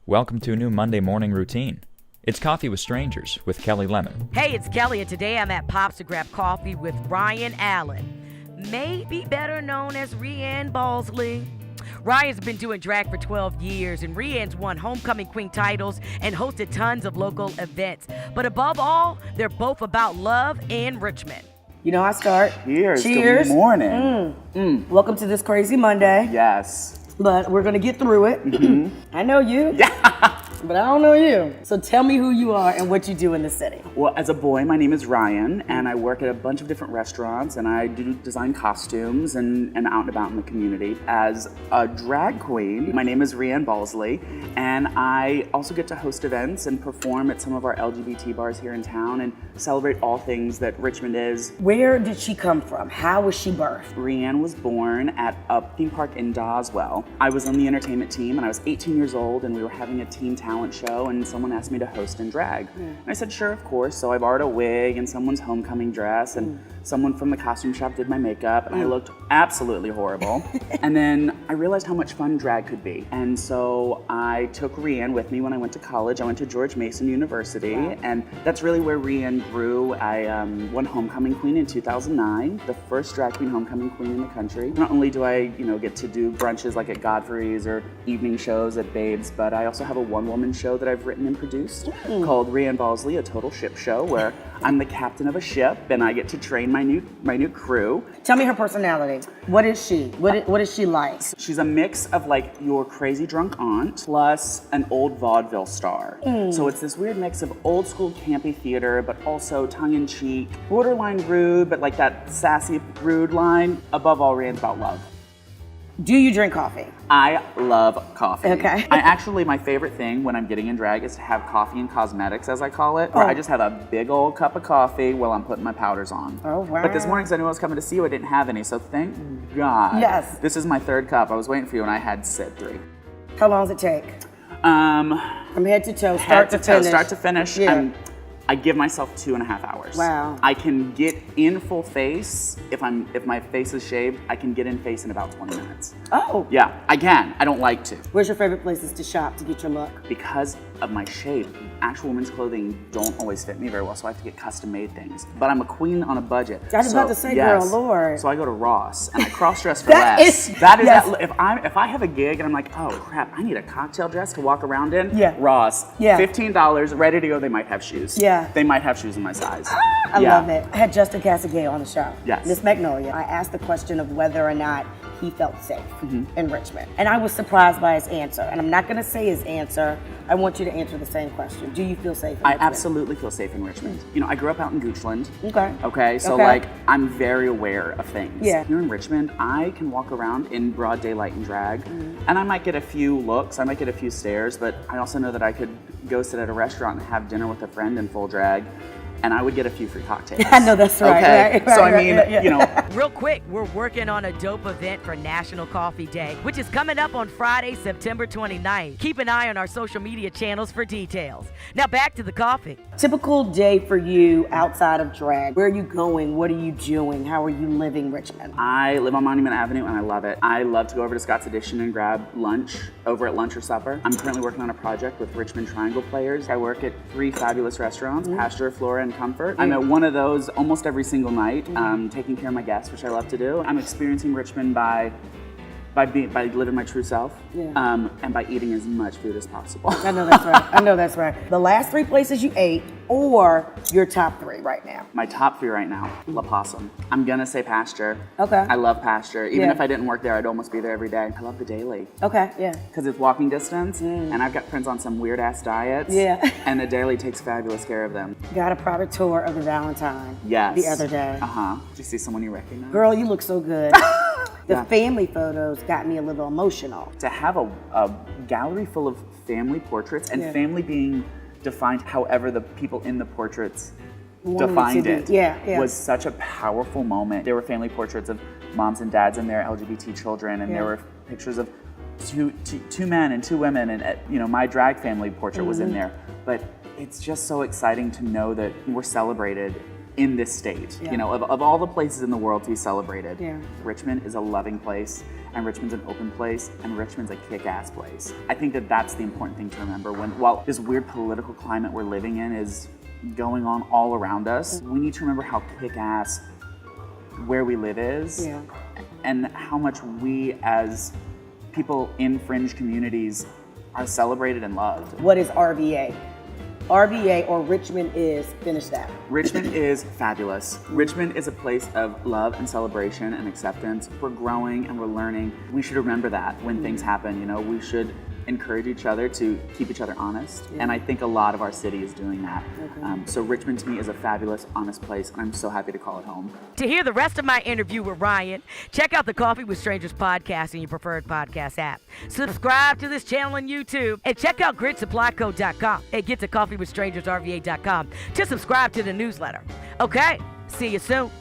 Welcome to a new Monday morning routine. It's Coffee with Strangers with Kelli Lemon. Hey, it's Kelli, and today I'm at Pops to grab coffee with Ryan Allen, maybe better known as Reann Ballslee. Ryan's been doing drag for 12 years, and Reann's won homecoming queen titles and hosted tons of local events. But above all, they're both about love and Richmond. You know, I start. Cheers. Cheers. Good morning. Welcome to this crazy Monday. Yes. But we're gonna get through it. I know you. Yeah. But I don't know you. So tell me who you are and what you do in the city. Well, as a boy, my name is Ryan, and I work at a bunch of different restaurants, and I do design costumes and out and about in the community. As a drag queen, my name is Reann Ballslee, and I also get to host events and perform at some of our LGBT bars here in town and celebrate all things that Richmond is. Where did she come from? How was she birthed? Reann was born at a theme park in Doswell. I was on the entertainment team, and I was 18 years old, and we were having a teen talent show, and someone asked me to host and drag. And I said, sure, of course. So I borrowed a wig and someone's homecoming dress, and someone from the costume shop did my makeup, and I looked absolutely horrible. And then I realized how much fun drag could be. And so I took Reann with me when I went to college. I went to George Mason University, and that's really where Reann grew. I won homecoming queen in 2009, the first drag queen homecoming queen in the country. Not only do I, get to do brunches like at Godfrey's or evening shows at Babes, but I also have a one-woman show that I've written and produced called Reann Ballslee, a total ship show, where I'm the captain of a ship and I get to train my new crew. Tell me her personality. What is she? What is she like? She's a mix of like your crazy drunk aunt plus an old vaudeville star. So it's this weird mix of old school campy theater, but also tongue-in-cheek, borderline rude, but like that sassy rude line. Above all, Reann's about love. Do you drink coffee? I love coffee. Okay. My favorite thing when I'm getting in drag is to have coffee and cosmetics, as I call it, where I just have a big old cup of coffee while I'm putting my powders on. Oh, wow. But this morning, because I knew I was coming to see you, I didn't have any, so thank God. Yes. This is my third cup. I was waiting for you, and I had said 3. How long does it take? From head to toe, Start to finish. Yeah. I give myself 2.5 hours. Wow. I can get in full face if my face is shaved. I can get in face in about 20 minutes. Oh. Yeah, I can. I don't like to. Where's your favorite places to shop to get your look? Because of my shape, actual women's clothing don't always fit me very well, so I have to get custom-made things. But I'm a queen on a budget. I was about to say, girl, Lord. So I go to Ross and I cross-dress for less. If I have a gig and I'm like, oh crap, I need a cocktail dress to walk around in. Yeah. Ross. Yeah. $15, ready to go. They might have shoes. Yeah. They might have shoes in my size. I love it. I had Justin Casagay on the show. Yes. Miss Magnolia. I asked the question of whether or not he felt safe in Richmond. And I was surprised by his answer. And I'm not going to say his answer. I want you to answer the same question. Do you feel safe in Richmond? I absolutely feel safe in Richmond. I grew up out in Goochland. Okay. So I'm very aware of things. Yeah. Here in Richmond, I can walk around in broad daylight and drag, and I might get a few looks, I might get a few stares, but I also know that I could go sit at a restaurant and have dinner with a friend in full drag, and I would get a few free cocktails. I know that's right. Okay, right, so I right, mean, Real quick, we're working on a dope event for National Coffee Day, which is coming up on Friday, September 29th. Keep an eye on our social media channels for details. Now back to the coffee. Typical day for you outside of drag. Where are you going? What are you doing? How are you living Richmond? I live on Monument Avenue and I love it. I love to go over to Scott's Addition and grab lunch over at lunch or supper. I'm currently working on a project with Richmond Triangle Players. I work at 3 fabulous restaurants, Pasture, Flora, and Comfort. I'm at one of those almost every single night, taking care of my guests, which I love to do. I'm experiencing Richmond by living my true self, and by eating as much food as possible. I know that's right. The last 3 places you ate, or your top 3 right now? My top 3 right now, La Possum. I'm gonna say Pasture. Okay. I love Pasture. Even if I didn't work there, I'd almost be there every day. I love the Daily. Okay, yeah. Because it's walking distance, and I've got friends on some weird ass diets. Yeah. And the Daily takes fabulous care of them. Got a private tour of the Valentine. Yes. The other day. Did you see someone you recognize? Girl, you look so good. The family photos got me a little emotional. To have a gallery full of family portraits, and family being defined however the people in the portraits defined it, was such a powerful moment. There were family portraits of moms and dads and their LGBT children, and there were pictures of two men and 2 women, and my drag family portrait was in there. But it's just so exciting to know that we're celebrated in this state. Of all the places in the world to be celebrated, Richmond is a loving place, and Richmond's an open place, and Richmond's a kick-ass place. I think that that's the important thing to remember. While this weird political climate we're living in is going on all around us, we need to remember how kick-ass where we live is, and how much we as people in fringe communities are celebrated and loved. What is RVA? RVA, or Richmond is, finish that. Richmond is fabulous. Richmond is a place of love and celebration and acceptance. We're growing and we're learning. We should remember that when things happen. You know, we should encourage each other to keep each other honest. And I think a lot of our city is doing that. So Richmond to me is a fabulous, honest place, and I'm so happy to call it home. To hear the rest of my interview with Ryan, check out the Coffee with Strangers podcast in your preferred podcast app. Subscribe to this channel on YouTube, and check out gridsupplyco.com and get to coffeewithstrangersrva.com to subscribe to the newsletter. Okay, see you soon.